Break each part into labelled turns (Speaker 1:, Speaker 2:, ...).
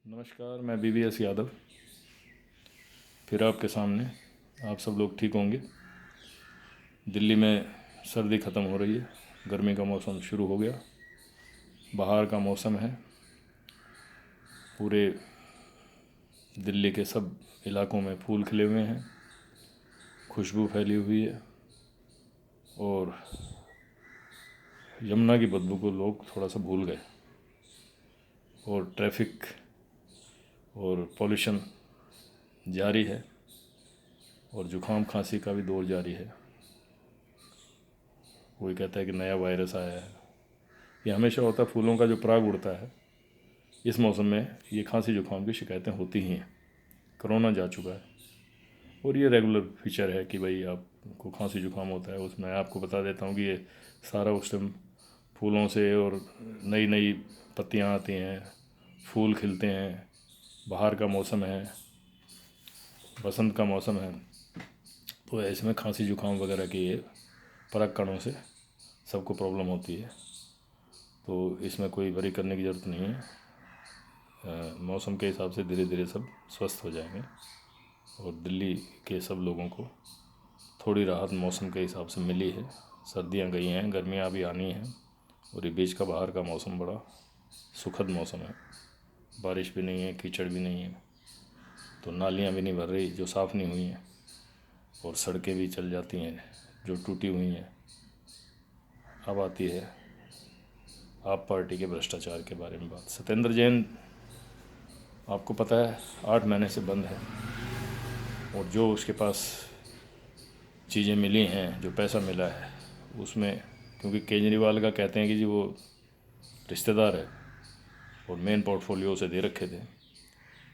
Speaker 1: नमस्कार, मैं BVS यादव फिर आपके सामने। आप सब लोग ठीक होंगे। दिल्ली में सर्दी ख़त्म हो रही है, गर्मी का मौसम शुरू हो गया, बाहर का मौसम है। पूरे दिल्ली के सब इलाकों में फूल खिले हुए हैं, खुशबू फैली हुई है और यमुना की बदबू को लोग थोड़ा सा भूल गए और ट्रैफिक और पॉल्यूशन जारी है और जुकाम खांसी का भी दौर जारी है। कोई कहता है कि नया वायरस आया है। ये हमेशा होता है, फूलों का जो पराग उड़ता है इस मौसम में ये खांसी जुकाम की शिकायतें होती ही हैं। कोरोना जा चुका है और ये रेगुलर फीचर है कि भाई आपको खांसी जुकाम होता है। उसमें आपको बता देता हूँ कि ये सारा उस टाइम फूलों से और नई नई पत्तियाँ आती हैं, फूल खिलते हैं, बाहर का मौसम है, बसंत का मौसम है, तो ऐसे में खांसी जुकाम वगैरह की ये पराग कणों से सबको प्रॉब्लम होती है। तो इसमें कोई वरी करने की ज़रूरत नहीं है। मौसम के हिसाब से धीरे धीरे सब स्वस्थ हो जाएंगे और दिल्ली के सब लोगों को थोड़ी राहत मौसम के हिसाब से मिली है। सर्दियां गई हैं, गर्मियां अभी आनी हैं और ये बीच का बाहर का मौसम बड़ा सुखद मौसम है। बारिश भी नहीं है, कीचड़ भी नहीं है, तो नालियां भी नहीं भर रही जो साफ़ नहीं हुई हैं और सड़कें भी चल जाती हैं जो टूटी हुई हैं। अब आती है आप पार्टी के भ्रष्टाचार के बारे में बात। सत्येंद्र जैन आपको पता है 8 महीने से बंद है और जो उसके पास चीज़ें मिली हैं, जो पैसा मिला है उसमें, क्योंकि केजरीवाल का कहते हैं कि जी वो रिश्तेदार है और मेन पोर्टफोलियो से दे रखे थे।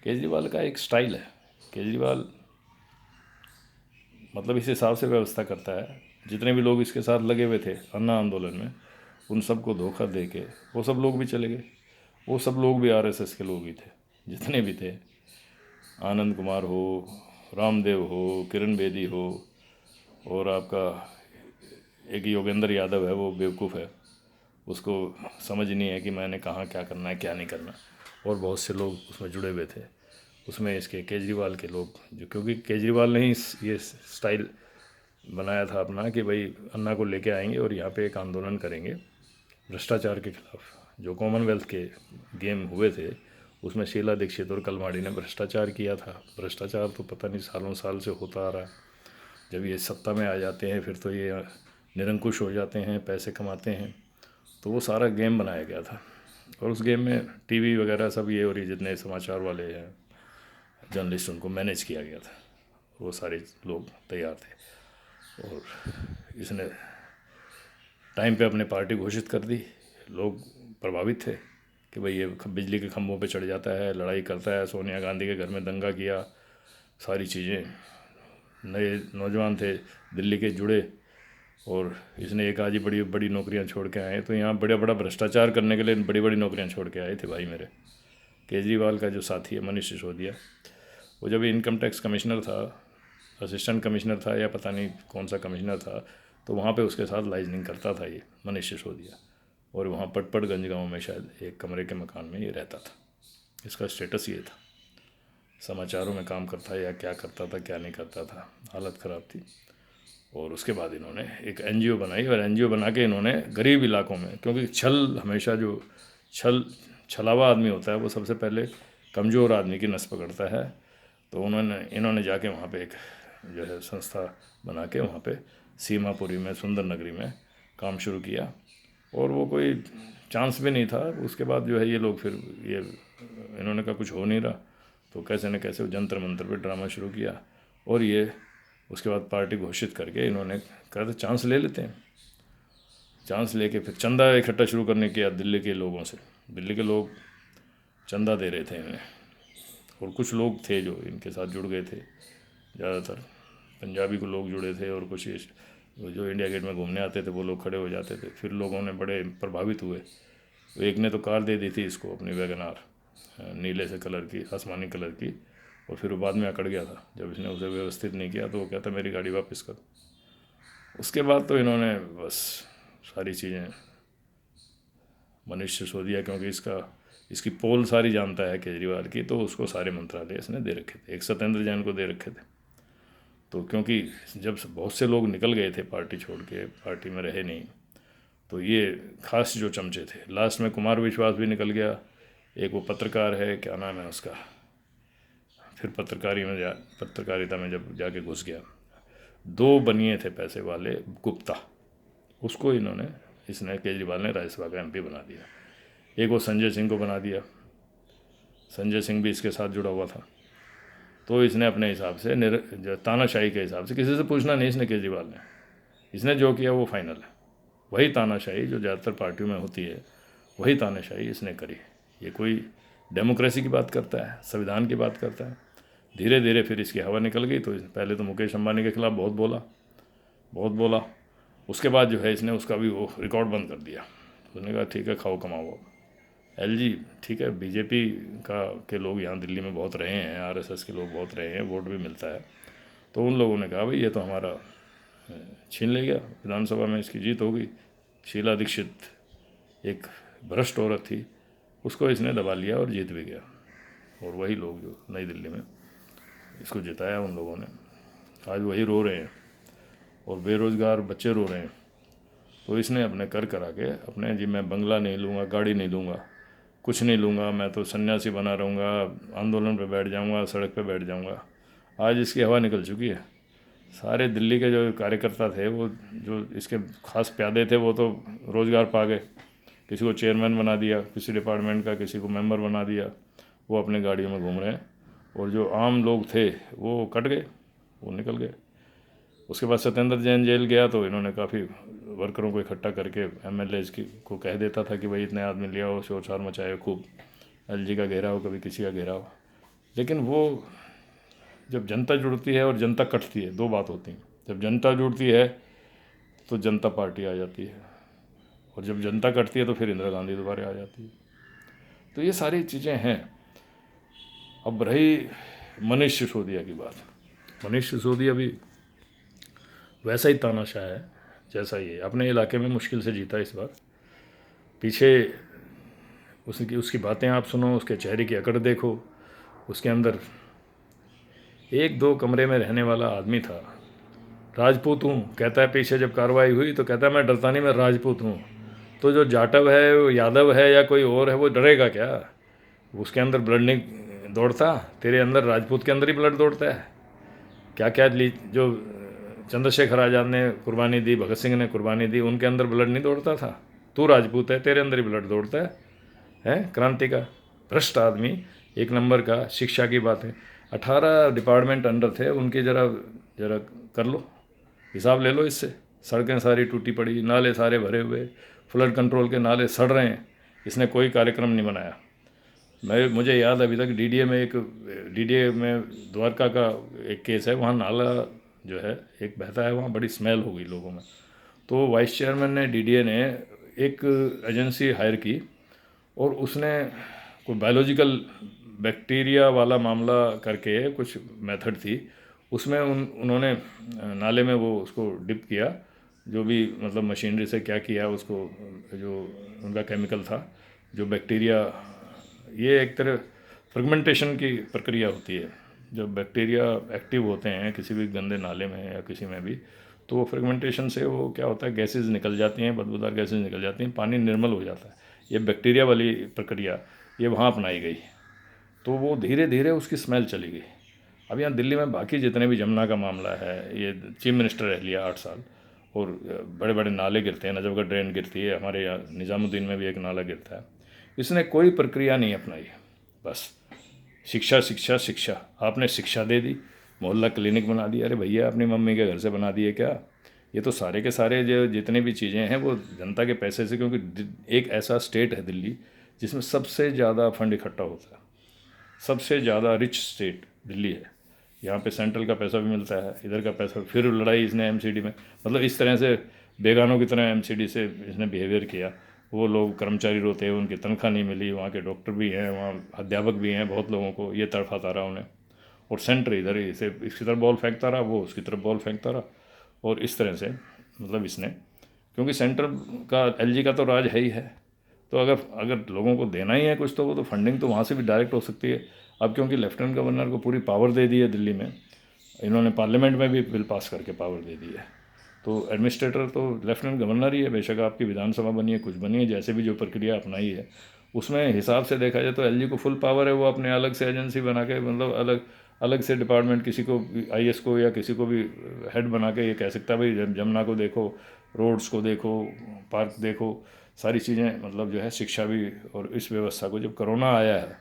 Speaker 1: केजरीवाल का एक स्टाइल है, केजरीवाल मतलब इस हिसाब से व्यवस्था करता है। जितने भी लोग इसके साथ लगे हुए थे अन्ना आंदोलन में, उन सबको धोखा दे के वो सब लोग भी चले गए। वो सब लोग भी RSS के लोग ही थे, जितने भी थे। आनंद कुमार हो, रामदेव हो, किरण बेदी हो, और आपका एक योगेंद्र यादव है, वो बेवकूफ़ है, उसको समझ नहीं है कि मैंने कहाँ क्या करना है क्या नहीं करना। और बहुत से लोग उसमें जुड़े हुए थे। उसमें इसके केजरीवाल के लोग, जो क्योंकि केजरीवाल ने ही ये स्टाइल बनाया था अपना कि भाई अन्ना को लेके आएंगे और यहाँ पे एक आंदोलन करेंगे भ्रष्टाचार के खिलाफ। जो कॉमनवेल्थ के गेम हुए थे उसमें शीला दीक्षित और कलमाड़ी ने भ्रष्टाचार किया था। भ्रष्टाचार तो पता नहीं सालों साल से होता आ रहा है। जब ये सत्ता में आ जाते हैं फिर तो ये निरंकुश हो जाते हैं, पैसे कमाते हैं। तो वो सारा गेम बनाया गया था और उस गेम में TV वगैरह सब ये और ये जितने समाचार वाले हैं जर्नलिस्ट, उनको मैनेज किया गया था। वो सारे लोग तैयार थे और इसने टाइम पे अपने पार्टी घोषित कर दी। लोग प्रभावित थे कि भाई ये बिजली के खंभों पे चढ़ जाता है, लड़ाई करता है, सोनिया गांधी के घर में दंगा किया, सारी चीज़ें। नए नौजवान थे दिल्ली के जुड़े और इसने एक आज ही बड़ी बड़ी नौकरियां छोड़ के आए। तो यहाँ बड़ा बड़ा भ्रष्टाचार करने के लिए बड़ी बड़ी नौकरियां छोड़ के आए थे भाई मेरे। केजरीवाल का जो साथी है मनीष सिसोदिया, वो जब इनकम टैक्स कमिश्नर था, असिस्टेंट कमिश्नर था या पता नहीं कौन सा कमिश्नर था, तो वहाँ पे उसके साथ लाइजनिंग करता था ये मनीष सिसोदिया। और वहाँ पटपड़गंज गांव में शायद एक कमरे के मकान में ये रहता था। इसका स्टेटस ये था, समाचारों में काम करता या क्या करता था क्या नहीं करता था, हालत ख़राब थी। और उसके बाद इन्होंने एक NGO बनाई और NGO बना के इन्होंने गरीब इलाकों में, क्योंकि छल हमेशा जो छलावा आदमी होता है वो सबसे पहले कमज़ोर आदमी की नस पकड़ता है। तो इन्होंने जाके वहाँ पे एक जो है संस्था बना के वहाँ पे सीमापुरी में, सुंदर नगरी में काम शुरू किया और वो कोई चांस भी नहीं था। उसके बाद जो है ये लोग फिर ये इन्होंने कहा कुछ हो नहीं रहा, तो कैसे न कैसे जंतर मंतर पे ड्रामा शुरू किया और ये उसके बाद पार्टी घोषित करके इन्होंने कहा था चांस ले लेते हैं। चांस लेके फिर चंदा इकट्ठा शुरू करने किया दिल्ली के लोगों से। दिल्ली के लोग चंदा दे रहे थे इन्हें और कुछ लोग थे जो इनके साथ जुड़ गए थे। ज़्यादातर पंजाबी को लोग जुड़े थे और कुछ जो इंडिया गेट में घूमने आते थे वो लोग खड़े हो जाते थे। फिर लोगों ने बड़े प्रभावित हुए। एक ने तो कार दे दी थी इसको, अपनी वैगनार नीले से कलर की, आसमानी कलर की, और फिर वो बाद में अकड़ गया था। जब इसने उसे व्यवस्थित नहीं किया तो वो कहता मेरी गाड़ी वापस कर। उसके बाद तो इन्होंने बस सारी चीज़ें, मनीष सिसोदिया क्योंकि इसकी पोल सारी जानता है केजरीवाल की, तो उसको सारे मंत्रालय इसने दे रखे थे, एक सत्येंद्र जैन को दे रखे थे। तो क्योंकि जब बहुत से लोग निकल गए थे पार्टी छोड़ के, पार्टी में रहे नहीं, तो ये खास जो चमचे थे, लास्ट में कुमार विश्वास भी निकल गया, एक वो पत्रकार है, क्या नाम है उसका, फिर पत्रकारिता में जब जाके घुस गया, 2 बनिए थे पैसे वाले, गुप्ता, उसको इसने केजरीवाल ने राज्यसभा का MP बना दिया। एक वो संजय सिंह को बना दिया, संजय सिंह भी इसके साथ जुड़ा हुआ था। तो इसने अपने हिसाब से तानाशाही के हिसाब से, किसी से पूछना नहीं इसने, केजरीवाल ने, इसने जो किया वो फाइनल है। वही तानाशाही जो ज़्यादातर पार्टियों में होती है, वही तानाशाही इसने करी। ये कोई डेमोक्रेसी की बात करता है, संविधान की बात करता है। धीरे धीरे फिर इसकी हवा निकल गई। तो पहले तो मुकेश अंबानी के खिलाफ बहुत बोला, उसके बाद जो है इसने उसका भी वो रिकॉर्ड बंद कर दिया। उसने कहा ठीक है, खाओ कमाओ। LG ठीक है, BJP के लोग यहाँ दिल्ली में बहुत रहे हैं, RSS के लोग बहुत रहे हैं, वोट भी मिलता है। तो उन लोगों ने कहा भाई ये तो हमारा छीन ले गया, विधानसभा में इसकी जीत हो गई। शीला दीक्षित एक भ्रष्ट औरत थी, उसको इसने दबा लिया और जीत भी गया। और वही लोग जो नई दिल्ली में इसको जिताया उन लोगों ने, आज वही रो रहे हैं और बेरोज़गार बच्चे रो रहे हैं। तो इसने अपने कर करा के अपने, जी मैं बंगला नहीं लूँगा, गाड़ी नहीं लूँगा, कुछ नहीं लूँगा, मैं तो सन्यासी बना रहूँगा, आंदोलन पे बैठ जाऊँगा, सड़क पे बैठ जाऊँगा। आज इसकी हवा निकल चुकी है। सारे दिल्ली के जो कार्यकर्ता थे, वो जो इसके खास प्यादे थे, वो तो रोज़गार पा गए। किसी को चेयरमैन बना दिया किसी डिपार्टमेंट का, किसी को मेंबर बना दिया, वो अपने गाड़ियों में घूम रहे हैं। और जो आम लोग थे वो कट गए, वो निकल गए। उसके बाद सत्येंद्र जैन जेल गया, तो इन्होंने काफ़ी वर्करों को इकट्ठा करके MLAs को कह देता था कि भाई इतने आदमी लिया हो, शोर शोर मचाए खूब, LG का घेराव, कभी किसी का घेराव। लेकिन वो जब जनता जुड़ती है और जनता कटती है, 2 बात होती हैं। जब जनता जुड़ती है तो जनता पार्टी आ जाती है, और जब जनता कटती है तो फिर इंदिरा गांधी दोबारा आ जाती है। तो ये सारी चीज़ें हैं। अब रही मनीष सिसोदिया की बात, मनीष सिसोदिया भी वैसा ही तानाशाह है जैसा ये अपने इलाके में मुश्किल से जीता इस बार। पीछे उसकी बातें आप सुनो, उसके चेहरे की अकड़ देखो। उसके अंदर 1-2 कमरे में रहने वाला आदमी था। राजपूत हूँ कहता है, पीछे जब कार्रवाई हुई तो कहता है मैं डरता नहीं, मैं राजपूत हूँ। तो जो जाटव है, वो यादव है या कोई और है, वो डरेगा क्या? उसके अंदर ब्लड नहीं दौड़ता? तेरे अंदर राजपूत के अंदर ही ब्लड दौड़ता है। क्या क्या जो चंद्रशेखर आज़ाद ने कुर्बानी दी, भगत सिंह ने कुर्बानी दी, उनके अंदर ब्लड नहीं दौड़ता था? तू राजपूत है, तेरे अंदर ही ब्लड दौड़ता है? क्रांति का भ्रष्ट आदमी, 1 नंबर का। शिक्षा की बात है, 18 डिपार्टमेंट अंडर थे उनके, जरा कर लो हिसाब, ले लो इससे। सड़कें सारी टूटी पड़ी, नाले सारे भरे हुए, फ्लड कंट्रोल के नाले सड़ रहे हैं, इसने कोई कार्यक्रम नहीं बनाया। मुझे याद अभी तक DDA में द्वारका का एक केस है, वहाँ नाला जो है एक बहता है, वहाँ बड़ी स्मेल हो गई लोगों में। तो वाइस चेयरमैन ने, DDA ने एक एजेंसी हायर की, और उसने कोई बायोलॉजिकल बैक्टीरिया वाला मामला करके कुछ मेथड थी, उसमें उन्होंने नाले में वो उसको डिप किया, जो भी मतलब मशीनरी से क्या किया उसको, जो उनका केमिकल था, जो बैक्टीरिया, ये एक तरह फर्मेंटेशन की प्रक्रिया होती है। जब बैक्टीरिया एक्टिव होते हैं किसी भी गंदे नाले में या किसी में भी, तो वो फर्मेंटेशन से वो क्या होता है, गैसेस निकल जाती हैं, बदबूदार गैसेस निकल जाती हैं, पानी निर्मल हो जाता है। ये बैक्टीरिया वाली प्रक्रिया ये वहाँ अपनाई गई, तो वो धीरे धीरे उसकी स्मेल चली गई। अब यहाँ दिल्ली में बाकी जितने भी जमुना का मामला है, ये चीफ मिनिस्टर रह लिया 8 साल, और बड़े बड़े नाले गिरते हैं, नजफगढ़ ड्रेन गिरती है, हमारे यहाँ निज़ामुद्दीन में भी एक नाला गिरता है। इसने कोई प्रक्रिया नहीं अपनाई, बस शिक्षा शिक्षा शिक्षा। आपने शिक्षा दे दी, मोहल्ला क्लिनिक बना दिया। अरे भैया, अपनी मम्मी के घर से बना दिए क्या? ये तो सारे के सारे जो जितने भी चीज़ें हैं वो जनता के पैसे से, क्योंकि एक ऐसा स्टेट है दिल्ली जिसमें सबसे ज़्यादा फंड इकट्ठा होता है, सबसे ज़्यादा रिच स्टेट दिल्ली है। यहाँ पे सेंट्रल का पैसा भी मिलता है, इधर का पैसा, फिर लड़ाई इसने MCD में, मतलब इस तरह से बेगानों की तरह MCD से इसने बिहेवियर किया। वो लोग कर्मचारी रोते हैं, उनकी तनख्वाह नहीं मिली, वहाँ के डॉक्टर भी हैं, वहाँ अध्यापक भी हैं, बहुत लोगों को ये तड़फाता रहा उन्हें। और सेंटर इधर ही से इसकी तरफ बॉल फेंकता रहा, वो उसकी तरफ बॉल फेंकता रहा, और इस तरह से मतलब इसने, क्योंकि सेंटर का LG का तो राज है ही है, तो अगर लोगों को देना ही है कुछ, तो वो तो फंडिंग तो वहाँ से भी डायरेक्ट हो सकती है। अब क्योंकि लेफ्टिनेंट गवर्नर को पूरी पावर दे दी है दिल्ली में, इन्होंने पार्लियामेंट में भी बिल पास करके पावर दे दी है, तो एडमिनिस्ट्रेटर तो लेफ्टिनेंट गवर्नर ही है। बेशक आपकी विधानसभा बनी है, कुछ बनी है, जैसे भी जो प्रक्रिया अपनाई है उसमें हिसाब से देखा जाए तो एलजी को फुल पावर है। वो अपने अलग से एजेंसी बना के, मतलब अलग अलग से डिपार्टमेंट, किसी को आईएएस को या किसी को भी हेड बना के ये कह सकता है भाई जमुना को देखो, रोड्स को देखो, पार्क देखो, सारी चीज़ें, मतलब जो है शिक्षा भी। और इस व्यवस्था को जब कोरोना आया है,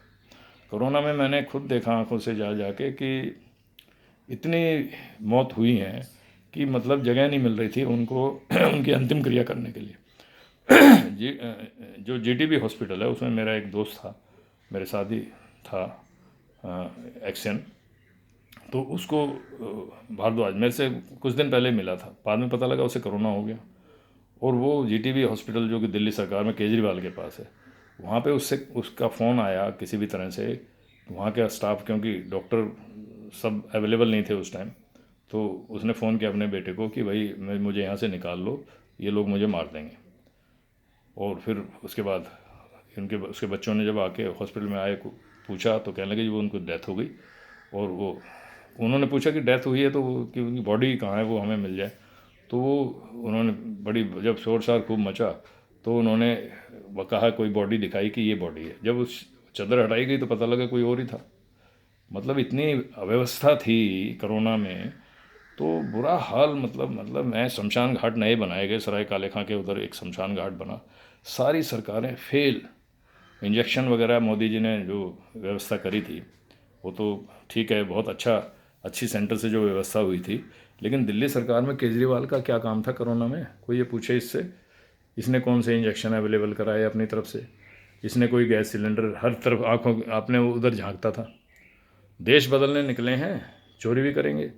Speaker 1: कोरोना में मैंने खुद देखा आंखों से जा जाके कि इतनी मौत हुई हैं कि मतलब जगह नहीं मिल रही थी उनको उनकी अंतिम क्रिया करने के लिए। जी, जो जीटीबी हॉस्पिटल है उसमें मेरा एक दोस्त था, मेरे साथ ही था, एक्शन, तो उसको भारद्वाज मेरे से कुछ दिन पहले मिला था, बाद में पता लगा उसे कोरोना हो गया। और वो जीटीबी हॉस्पिटल जो कि दिल्ली सरकार में केजरीवाल के पास है, वहाँ पे उसका फ़ोन आया किसी भी तरह से, वहाँ का स्टाफ, क्योंकि डॉक्टर सब अवेलेबल नहीं थे उस टाइम, तो उसने फ़ोन किया अपने बेटे को कि भाई मुझे यहाँ से निकाल लो, ये लोग मुझे मार देंगे। और फिर उसके बाद उसके बच्चों ने जब आके हॉस्पिटल में आए, पूछा तो कहने लगे जी वो उनको डेथ हो गई। और वो उन्होंने पूछा कि डेथ हुई है तो कि उनकी बॉडी कहाँ है, वो हमें मिल जाए। तो वो उन्होंने बड़ी, जब शोर शोर खूब मचा तो उन्होंने कहा, कोई बॉडी दिखाई कि ये बॉडी है। जब उस चादर हटाई गई तो पता लगा कोई और ही था। मतलब इतनी अव्यवस्था थी कोरोना में, तो बुरा हाल। मतलब मैं, शमशान घाट नए बनाए गए, सराय काले खां के उधर एक शमशान घाट बना, सारी सरकारें फेल। इंजेक्शन वगैरह मोदी जी ने जो व्यवस्था करी थी वो तो ठीक है, बहुत अच्छी सेंटर से जो व्यवस्था हुई थी, लेकिन दिल्ली सरकार में केजरीवाल का क्या काम था कोरोना में, कोई ये पूछे इससे? इसने कौन से इंजेक्शन अवेलेबल कराए अपनी तरफ से? इसने कोई गैस सिलेंडर, हर तरफ आंखों आपने उधर झांकता था। देश बदलने निकले हैं, चोरी भी करेंगे,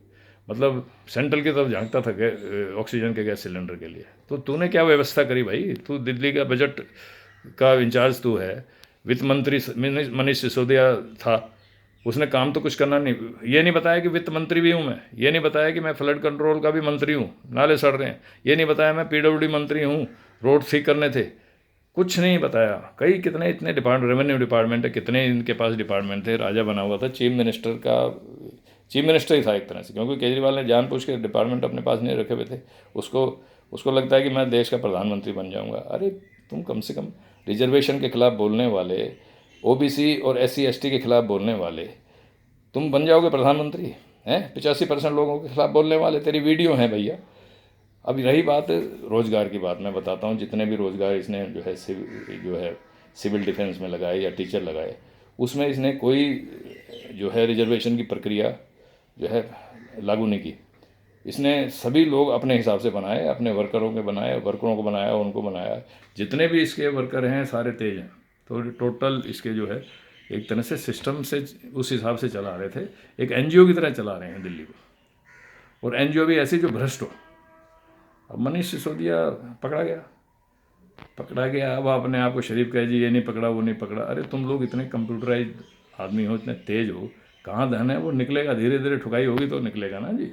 Speaker 1: मतलब सेंट्रल की तरफ झांकता था ऑक्सीजन के गैस सिलेंडर के लिए। तो तूने क्या व्यवस्था करी भाई? तू दिल्ली का बजट का इंचार्ज तू है, वित्त मंत्री मनीष सिसोदिया था, उसने काम तो कुछ करना नहीं। ये नहीं बताया कि वित्त मंत्री भी हूँ मैं, ये नहीं बताया कि मैं फ्लड कंट्रोल का भी मंत्री हूँ, नाले सड़ रहे हैं, ये नहीं बताया मैं पीडब्ल्यूडी मंत्री हूँ, रोड ठीक करने थे, कुछ नहीं बताया। कितने इतने डिपार्टमेंट, रेवेन्यू डिपार्टमेंट है, कितने इनके पास डिपार्टमेंट थे। राजा बना हुआ था चीफ मिनिस्टर ही था एक तरह से, क्योंकि केजरीवाल ने जानबूझ के डिपार्टमेंट अपने पास नहीं रखे हुए थे। उसको लगता है कि मैं देश का प्रधानमंत्री बन जाऊंगा। अरे तुम कम से कम रिजर्वेशन के खिलाफ बोलने वाले, ओबीसी और SC ST के खिलाफ बोलने वाले, तुम बन जाओगे प्रधानमंत्री? हैं 85% लोगों के खिलाफ बोलने वाले, तेरी वीडियो हैं भैया। अब रही बात रोज़गार की बात, मैं बताता हूँ, जितने भी रोज़गार इसने जो है सिविल डिफेंस में लगाए या टीचर लगाए, उसमें इसने कोई जो है रिजर्वेशन की प्रक्रिया जो है लागू नहीं की। इसने सभी लोग अपने हिसाब से बनाए, अपने वर्करों को बनाया, उनको बनाया। जितने भी इसके वर्कर हैं सारे तेज हैं। तो टोटल इसके जो है एक तरह से सिस्टम से उस हिसाब से चला रहे थे, एक NGO की तरह चला रहे हैं दिल्ली को। और NGO भी ऐसी जो भ्रष्ट हो। अब मनीष सिसोदिया पकड़ा गया, अब अपने आप को शरीफ कहे जी ये नहीं पकड़ा वो नहीं पकड़ा। अरे तुम लोग इतने कंप्यूटराइज आदमी हो, इतने तेज हो, कहाँ धन है? वो निकलेगा, धीरे धीरे ठुकाई होगी तो निकलेगा ना जी।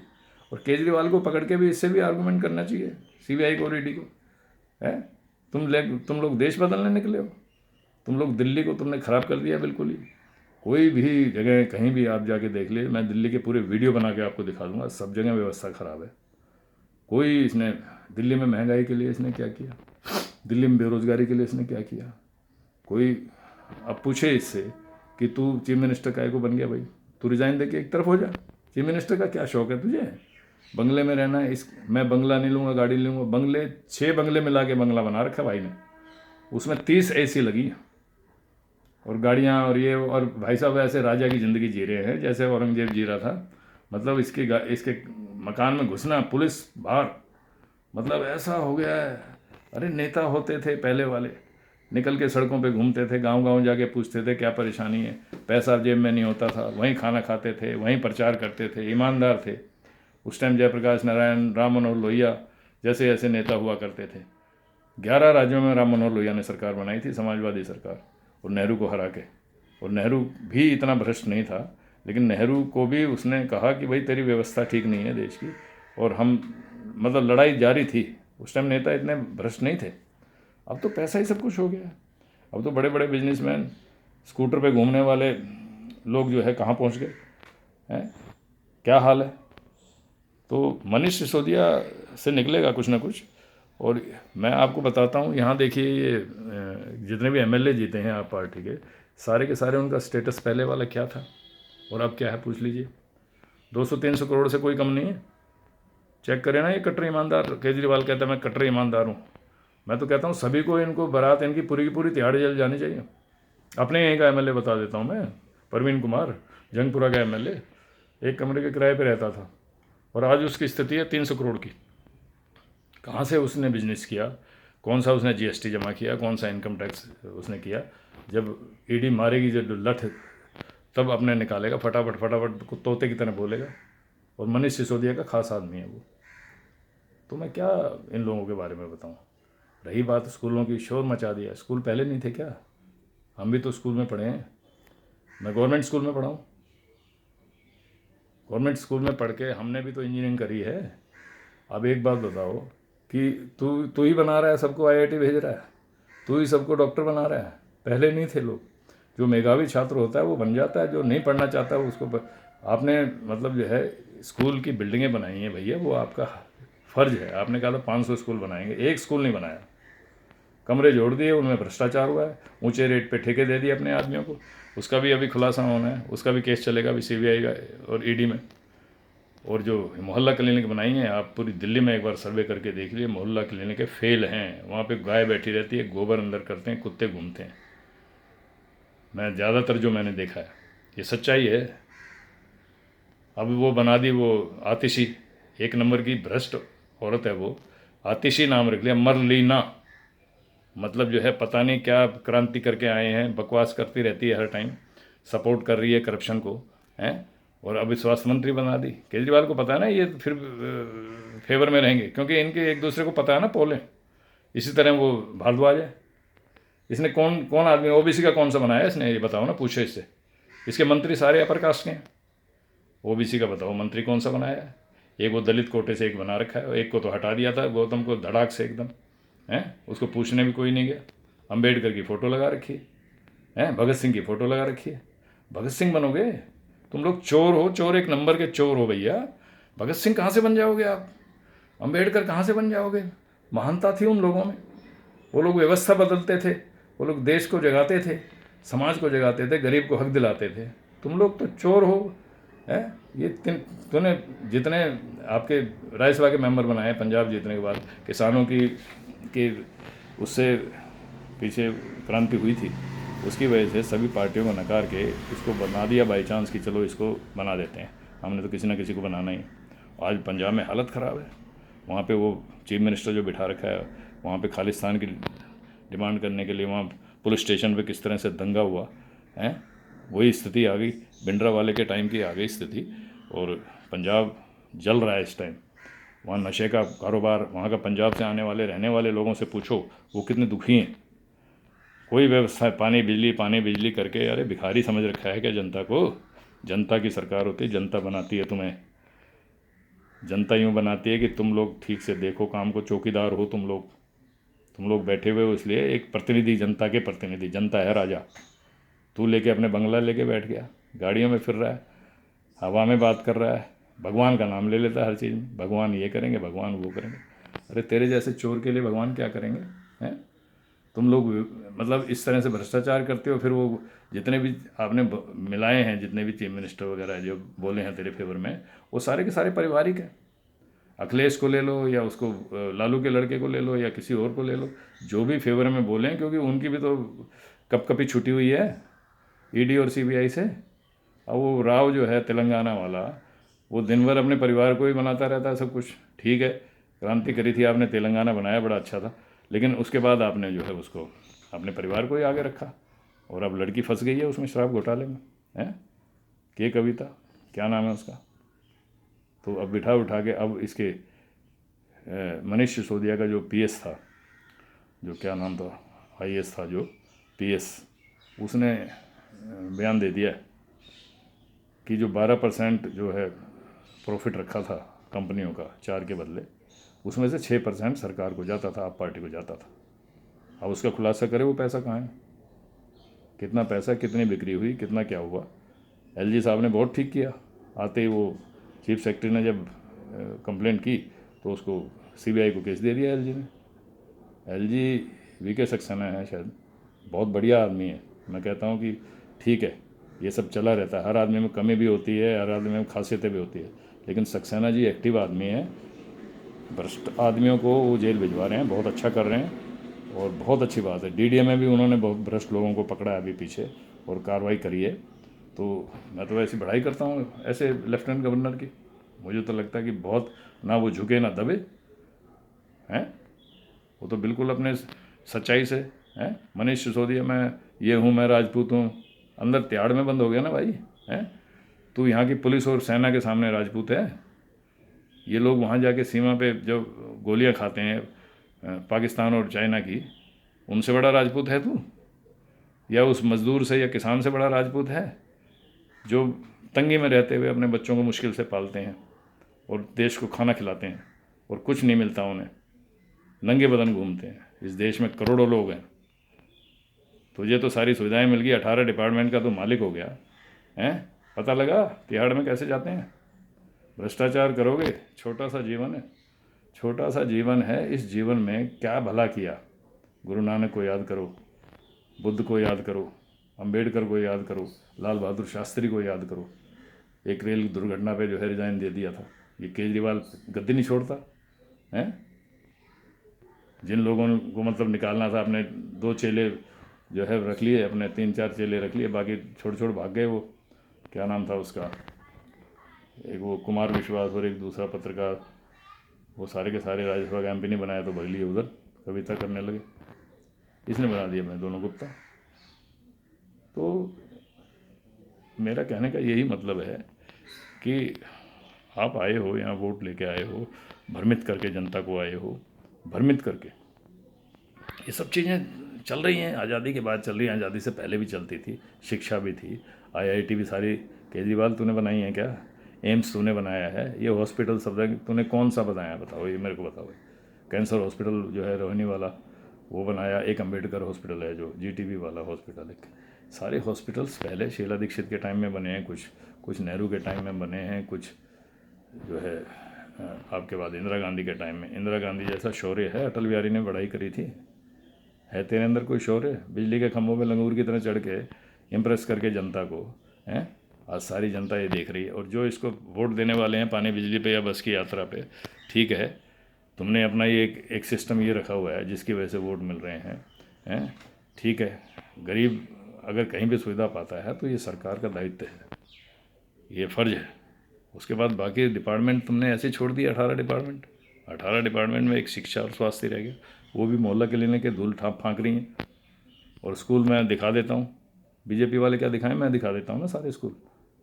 Speaker 1: और केजरीवाल को पकड़ के भी इससे भी आर्गूमेंट करना चाहिए CBI को और ED को। है तुम लोग देश बदलने निकले हो, तुम लोग दिल्ली को तुमने ख़राब कर दिया बिल्कुल ही। कोई भी जगह कहीं भी आप जाके देख ले, मैं दिल्ली के पूरे वीडियो बना के आपको दिखा दूंगा, सब जगह व्यवस्था ख़राब है। कोई इसने दिल्ली में महंगाई के लिए इसने क्या किया, दिल्ली में बेरोज़गारी के लिए इसने क्या किया? कोई अब पूछे इससे कि तू चीफ मिनिस्टर काहे को बन गया भाई? तू रिज़ाइन दे के एक तरफ हो जा। चीफ मिनिस्टर का क्या शौक है तुझे? बंगले में रहना है? मैं बंगला नहीं लूँगा, गाड़ी नहीं लूँगा। 6 बंगले मिला के बंगला बना रखा भाई ने, उसमें 30 AC लगी हैं और गाड़ियाँ और ये। और भाई साहब ऐसे राजा की ज़िंदगी जी रहे हैं जैसे औरंगजेब जी रहा था। मतलब इसके मकान में घुसना, पुलिस बाहर, मतलब ऐसा हो गया है। अरे नेता होते थे पहले वाले, निकल के सड़कों पे घूमते थे, गांव-गांव जाके पूछते थे क्या परेशानी है, पैसा जेब में नहीं होता था, वहीं खाना खाते थे, वहीं प्रचार करते थे, ईमानदार थे। उस टाइम जयप्रकाश नारायण, राम मनोहर लोहिया जैसे ऐसे नेता हुआ करते थे। 11 राज्यों में राम मनोहर लोहिया ने सरकार बनाई थी, समाजवादी सरकार, और नेहरू को हरा के। और नेहरू भी इतना भ्रष्ट नहीं था, लेकिन नेहरू को भी उसने कहा कि भाई तेरी व्यवस्था ठीक नहीं है देश की, और हम, मतलब लड़ाई जारी थी। उस टाइम नेता इतने भ्रष्ट नहीं थे। अब तो पैसा ही सब कुछ हो गया। अब तो बड़े बड़े बिजनेसमैन, स्कूटर पे घूमने वाले लोग जो है कहाँ पहुँच गए हैं, क्या हाल है। तो मनीष सिसोदिया से निकलेगा कुछ ना कुछ। और मैं आपको बताता हूँ, यहाँ देखिए ये जितने भी एमएलए जीते हैं आप पार्टी के सारे उनका स्टेटस पहले वाला क्या था और अब क्या है, पूछ लीजिए। 200-300 करोड़ से कोई कम नहीं है। चेक करें ना, ये कट्टर ईमानदार। केजरीवाल कहता है मैं कट्टर ईमानदार हूँ। मैं तो कहता हूँ सभी को, इनको बारात इनकी पूरी की पूरी तिहाड़ जेल जानी चाहिए। अपने यहीं का एमएलए बता देता हूँ मैं, परवीन कुमार, जंगपुरा का एमएलए, एक कमरे के किराए पे रहता था और आज उसकी स्थिति है 300 करोड़ की। कहाँ से उसने बिजनेस किया, कौन सा उसने जीएसटी जमा किया, कौन सा इनकम टैक्स उसने किया। जब ईडी मारेगी जब लठ, तब अपने निकालेगा फटाफट फटाफट, तोते की तरह बोलेगा। और मनीष सिसोदिया का खास आदमी है वो। तो मैं क्या इन लोगों के बारे में बताऊं। रही बात स्कूलों की, शोर मचा दिया। स्कूल पहले नहीं थे क्या? हम भी तो स्कूल में पढ़े हैं। मैं गवर्नमेंट स्कूल में पढ़ा हूँ। गवर्नमेंट स्कूल में पढ़ के हमने भी तो इंजीनियरिंग करी है। अब एक बात बताओ कि तू ही बना रहा है सबको, आईआईटी भेज रहा है, तू ही सबको डॉक्टर बना रहा है। पहले नहीं थे लोग। जो मेधावी छात्र होता है वो बन जाता है, जो नहीं पढ़ना चाहता है उसको आपने मतलब जो है स्कूल की बिल्डिंगें बनाई हैं भैया, वो आपका फ़र्ज है। आपने कहा था 500 स्कूल बनाएंगे, एक स्कूल नहीं बनाया। कमरे जोड़ दिए, उनमें भ्रष्टाचार हुआ है, ऊंचे रेट पे ठेके दे दिए अपने आदमियों को। उसका भी अभी खुलासा होना है, उसका भी केस चलेगा अभी सीबीआई का और ईडी में। और जो मोहल्ला क्लिनिक बनाई हैं, आप पूरी दिल्ली में एक बार सर्वे करके देख लीजिए, मोहल्ला क्लिनिक फेल हैं। वहाँ पे गाय बैठी रहती है, गोबर अंदर करते हैं, कुत्ते घूमते हैं। मैं ज़्यादातर जो मैंने देखा है, ये सच्चाई है। अब वो बना दी वो आतिशी, एक नंबर की भ्रष्ट औरत है वो। आतिशी नाम रख लिया, मरलीना। मतलब जो है पता नहीं क्या क्रांति करके आए हैं, बकवास करती रहती है हर टाइम, सपोर्ट कर रही है करप्शन को, हैं। और अभी स्वास्थ्य मंत्री बना दी। केजरीवाल को पता है ना ये फिर फेवर में रहेंगे, क्योंकि इनके एक दूसरे को पता है ना पोलें। इसी तरह वो भारद्वाज है। इसने कौन कौन आदमी ओबीसी का कौन सा बनाया इसने, ये बताओ ना, पूछो इससे। इसके मंत्री सारे अपर कास्ट के हैं। ओबीसी का बताओ मंत्री कौन सा बनाया है? एक वो दलित कोटे से एक बना रखा है, एक को तो हटा दिया था गौतम को धड़ाक से एकदम, हैं। उसको पूछने भी कोई नहीं गया। अंबेडकर की फ़ोटो लगा रखी है, भगत सिंह की फ़ोटो लगा रखी है। भगत सिंह बनोगे तुम लोग? चोर हो, चोर एक नंबर के चोर हो भैया। भगत सिंह कहाँ से बन जाओगे आप? अंबेडकर कहाँ से बन जाओगे? महानता थी उन लोगों में। वो लोग व्यवस्था बदलते थे, वो लोग देश को जगाते थे, समाज को जगाते थे, गरीब को हक दिलाते थे। तुम लोग तो चोर हो, है। ये तूने जितने आपके राज्यसभा के मेंबर बनाए पंजाब जीतने के बाद, किसानों की उससे पीछे क्रांति हुई थी, उसकी वजह से सभी पार्टियों को नकार के इसको बना दिया बाई चांस कि चलो इसको बना देते हैं। हमने तो किसी ना किसी को बनाना ही। आज पंजाब में हालत ख़राब है। वहाँ पे वो चीफ मिनिस्टर जो बिठा रखा है, वहाँ पे खालिस्तान की डिमांड करने के लिए वहाँ पुलिस स्टेशन पे किस तरह से दंगा हुआ है, वही स्थिति आ गई। भिंडरा वाले के टाइम की आ गई स्थिति। और पंजाब जल रहा है इस टाइम। वहाँ नशे का कारोबार, वहाँ का पंजाब से आने वाले रहने वाले लोगों से पूछो वो कितने दुखी हैं। कोई व्यवस्था, पानी बिजली करके, अरे भिखारी समझ रखा है क्या जनता को? जनता की सरकार होती है, जनता बनाती है तुम्हें। जनता यूँ बनाती है कि तुम लोग ठीक से देखो काम को, चौकीदार हो तुम लोग बैठे हुए हो। इसलिए एक प्रतिनिधि, जनता के प्रतिनिधि, जनता है राजा। तू लेके अपने बंगला लेके बैठ गया, गाड़ियों में फिर रहा है, हवा में बात कर रहा है, भगवान का नाम ले लेता है हर चीज़ में। भगवान ये करेंगे, भगवान वो करेंगे। अरे तेरे जैसे चोर के लिए भगवान क्या करेंगे, हैं? तुम लोग मतलब इस तरह से भ्रष्टाचार करते हो। फिर वो जितने भी आपने मिलाए हैं, जितने भी चीफ मिनिस्टर वगैरह जो बोले हैं तेरे फेवर में, वो सारे के सारे पारिवारिक हैं। अखिलेश को ले लो या उसको लालू के लड़के को ले लो या किसी और को ले लो, जो भी फेवर में बोले हैं, क्योंकि उनकी भी तो कपकपी छुटी हुई है ईडी और सीबीआई से। अब वो राव जो है तेलंगाना वाला, वो दिन भर अपने परिवार को ही बनाता रहता है सब कुछ। ठीक है, क्रांति करी थी आपने, तेलंगाना बनाया, बड़ा अच्छा था, लेकिन उसके बाद आपने जो है उसको अपने परिवार को ही आगे रखा। और अब लड़की फंस गई है उसमें, शराब घोटाले में, है। के कविता, क्या नाम है उसका। तो अब बिठा उठा के अब इसके मनीष सिसोदिया का जो पीएस था, जो क्या नाम था, आईएएस था जो पीएस, उसने बयान दे दिया कि जो 12% जो है प्रॉफिट रखा था कंपनियों का 4 के बदले, उसमें से 6% सरकार को जाता था, आप पार्टी को जाता था। अब उसका खुलासा करे वो पैसा कहाँ है। कितना पैसा, कितनी बिक्री हुई, कितना क्या हुआ। एलजी साहब ने बहुत ठीक किया। आते ही वो चीफ सेक्रेटरी ने जब कंप्लेंट की तो उसको सीबीआई को केस दे दिया एलजी ने। एलजी वीके सक्सेना है, शायद बहुत बढ़िया आदमी है। मैं कहता हूँ कि ठीक है, ये सब चला रहता है, हर आदमी में कमी भी होती है, हर आदमी में खासियतें भी होती है, लेकिन सक्सेना जी एक्टिव आदमी है। भ्रष्ट आदमियों को वो जेल भिजवा रहे हैं, बहुत अच्छा कर रहे हैं और बहुत अच्छी बात है। डीडीए में भी उन्होंने बहुत भ्रष्ट लोगों को पकड़ा है अभी पीछे और कार्रवाई करी है। तो मैं तो ऐसी बढ़ाई करता हूँ ऐसे लेफ्टिनेंट गवर्नर की। मुझे तो लगता है कि बहुत, ना वो झुके ना दबे हैं, वो तो बिल्कुल अपने सच्चाई से हैं। मनीष सिसोदिया, मैं ये हूँ, मैं राजपूत हूँ, अंदर तिहाड़ में बंद हो गया ना भाई। हैं, तू यहाँ की पुलिस और सेना के सामने राजपूत है। ये लोग वहाँ जाके सीमा पे जो गोलियाँ खाते हैं पाकिस्तान और चाइना की, उनसे बड़ा राजपूत है तू? या उस मज़दूर से या किसान से बड़ा राजपूत है जो तंगी में रहते हुए अपने बच्चों को मुश्किल से पालते हैं और देश को खाना खिलाते हैं और कुछ नहीं मिलता उन्हें, नंगे बदन घूमते हैं। इस देश में करोड़ों लोग हैं, तुझे तो सारी सुविधाएं मिल गई, 18 डिपार्टमेंट का तो मालिक हो गया हैं। पता लगा तिहाड़ में कैसे जाते हैं? भ्रष्टाचार करोगे, छोटा सा जीवन है, छोटा सा जीवन है। इस जीवन में क्या भला किया? गुरु नानक को याद करो, बुद्ध को याद करो, अंबेडकर को याद करो, लाल बहादुर शास्त्री को याद करो। एक रेल दुर्घटना पे जो है रिजाइन दे दिया था। ये केजरीवाल गद्दी नहीं छोड़ता हैं। जिन लोगों को मतलब निकालना था, अपने 2 चेले जो है रख लिए, अपने 3-4 चेले रख लिए, बाकी छोड़ छोड़ भाग गए। वो क्या नाम था उसका, एक वो कुमार विश्वास और एक दूसरा पत्रकार, वो सारे के सारे राज्यसभा का एमपी नहीं बनाया तो भग लिए उधर, कविता करने लगे। इसने बना दिया अपने दोनों गुप्ता। तो मेरा कहने का यही मतलब है कि आप आए हो यहाँ, वोट लेके आए हो, भ्रमित करके जनता को आए हो, भ्रमित करके। ये सब चीज़ें चल रही हैं, आज़ादी के बाद चल रही हैं, आज़ादी से पहले भी चलती थी। शिक्षा भी थी, आईआईटी भी सारी केजरीवाल तूने बनाई है क्या? एम्स तूने बनाया है? ये हॉस्पिटल सब तूने कौन सा बनाया, बताओ, ये मेरे को बताओ। कैंसर हॉस्पिटल जो है रोहिणी वाला वो बनाया, एक अंबेडकर हॉस्पिटल है जो जीटीबी वाला हॉस्पिटल है। सारे हॉस्पिटल्स पहले शीला दीक्षित के टाइम में बने हैं, कुछ नेहरू के टाइम में बने हैं, कुछ जो है आपके बाद इंदिरा गांधी के टाइम में। इंदिरा गांधी जैसा शौर्य है अटल बिहारी ने बढ़ाई करी थी? है तेरे अंदर कोई शौर्य? बिजली के खंभों में लंगूर की तरह चढ़ के इम्प्रेस करके जनता को हैं। आज सारी जनता ये देख रही है, और जो इसको वोट देने वाले हैं पानी बिजली पे या बस की यात्रा पे, ठीक है, तुमने अपना ये एक सिस्टम ये रखा हुआ है जिसकी वजह से वोट मिल रहे हैं, ठीक है। गरीब अगर कहीं भी सुविधा पाता है तो ये सरकार का दायित्व है, ये फ़र्ज है। उसके बाद बाकी डिपार्टमेंट तुमने ऐसे छोड़ दिए, 18 डिपार्टमेंट में एक शिक्षा और स्वास्थ्य रह गया, वो भी मोहल्ला क्लिनिक के धूल फाँक रही हैं। और स्कूल मैं दिखा देता हूँ, बीजेपी वाले क्या दिखाएं, मैं दिखा देता हूँ ना सारे स्कूल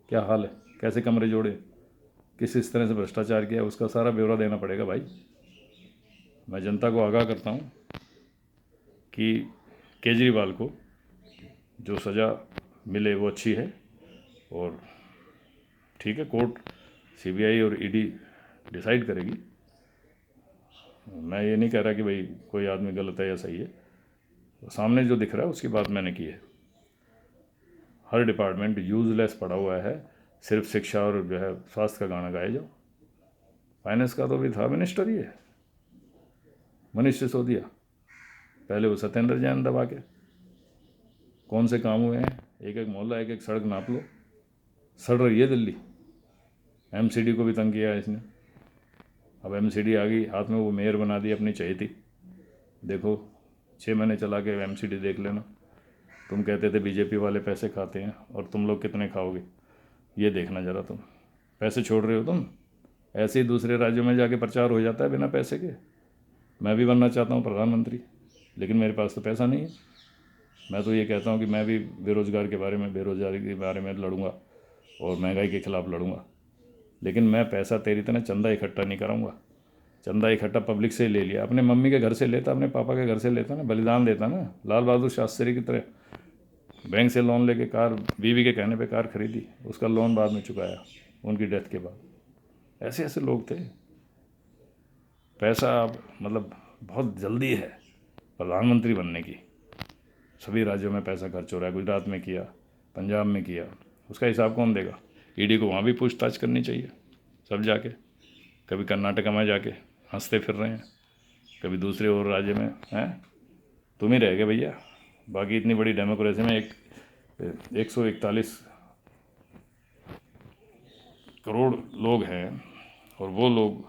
Speaker 1: क्या हाल है, कैसे कमरे जोड़े, किस तरह से भ्रष्टाचार किया, उसका सारा ब्यौरा देना पड़ेगा भाई। मैं जनता को आगाह करता हूँ कि केजरीवाल को जो सज़ा मिले वो अच्छी है, और ठीक है, कोर्ट, सीबीआई और ईडी डिसाइड करेगी। मैं ये नहीं कह रहा कि भाई कोई आदमी गलत है या सही है, तो सामने जो दिख रहा है उसकी बात मैंने की है। हर डिपार्टमेंट यूज़लेस पड़ा हुआ है, सिर्फ शिक्षा और जो है स्वास्थ्य का गाना गाए जाओ। फाइनेंस का तो भी था मिनिस्टर ये मनीष सिसोदिया, पहले वो सत्येंद्र जैन दबा के। कौन से काम हुए हैं? एक एक मोहल्ला, एक एक सड़क नाप लो, सड़ रही है दिल्ली। एमसीडी को भी तंग किया है इसने। अब एमसीडी आ गई हाथ में, वो मेयर बना दी अपनी चहेती। देखो 6 महीने चला के एमसीडी देख लेना। तुम कहते थे बीजेपी वाले पैसे खाते हैं, और तुम लोग कितने खाओगे ये देखना ज़रा। तुम पैसे छोड़ रहे हो, तुम ऐसे ही दूसरे राज्यों में जाके प्रचार हो जाता है बिना पैसे के। मैं भी बनना चाहता हूँ प्रधानमंत्री, लेकिन मेरे पास तो पैसा नहीं है। मैं तो ये कहता हूँ कि मैं भी बेरोज़गारी के बारे में लड़ूंगा और महंगाई के ख़िलाफ़ लड़ूंगा, लेकिन मैं पैसा तेरी तरह चंदा इकट्ठा नहीं कराऊंगा। चंदा इकट्ठा पब्लिक से ले लिया, अपने मम्मी के घर से लेता, अपने पापा के घर से लेता ना, बलिदान देता ना, लाल बहादुर शास्त्री की तरह। बैंक से लोन लेके कार, बीवी के कहने पे कार खरीदी, उसका लोन बाद में चुकाया उनकी डेथ के बाद। ऐसे ऐसे लोग थे। पैसा अब मतलब बहुत जल्दी है प्रधानमंत्री बनने की, सभी राज्यों में पैसा खर्च हो रहा है, गुजरात में किया, पंजाब में किया, उसका हिसाब कौन देगा? ईडी को वहाँ भी पूछताछ करनी चाहिए सब जाके। कभी कर्नाटका में जाके हंसते फिर रहे हैं, कभी दूसरे और राज्य में हैं, तुम ही रह गए भैया। बाकी इतनी बड़ी डेमोक्रेसी में 141 करोड़ लोग हैं, और वो लोग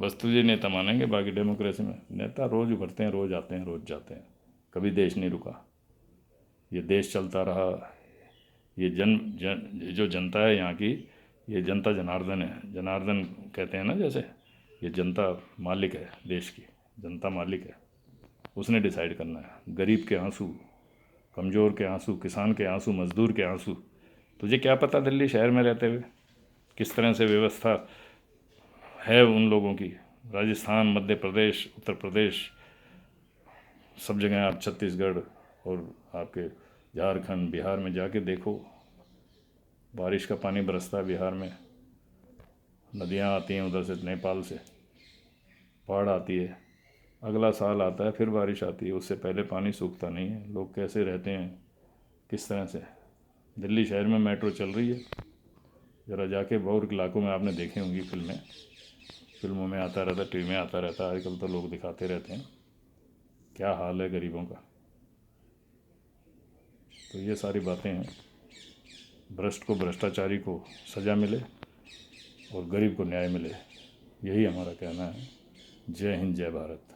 Speaker 1: बस तुझे नेता मानेंगे। बाकी डेमोक्रेसी में नेता रोज़ उभरते हैं, रोज़ आते हैं, रोज़ जाते हैं, कभी देश नहीं रुका। ये देश चलता रहा। ये जो जनता है यहाँ की, ये जनता जनार्दन है। जनार्दन कहते हैं ना, जैसे ये जनता मालिक है देश की, जनता मालिक है, उसने डिसाइड करना है। गरीब के आंसू, कमज़ोर के आंसू, किसान के आंसू, मज़दूर के आंसू। तुझे क्या पता दिल्ली शहर में रहते हुए किस तरह से व्यवस्था है उन लोगों की। राजस्थान, मध्य प्रदेश, उत्तर प्रदेश, सब जगह आप, छत्तीसगढ़ और आपके झारखंड, बिहार में जाके देखो, बारिश का पानी बरसता है बिहार में, नदियाँ आती हैं उधर से, नेपाल से, बाढ़ आती है, अगला साल आता है फिर बारिश आती है, उससे पहले पानी सूखता नहीं है। लोग कैसे रहते हैं, किस तरह से। दिल्ली शहर में मेट्रो चल रही है, ज़रा जाके बहुत इलाकों में आपने देखे होंगी फिल्मों में आता रहता, टीवी में आता रहता, आजकल तो लोग दिखाते रहते हैं, क्या हाल है गरीबों का। तो ये सारी बातें हैं। भ्रष्ट को, भ्रष्टाचारी को सज़ा मिले और गरीब को न्याय मिले, यही हमारा कहना है। जय हिंद, जय भारत।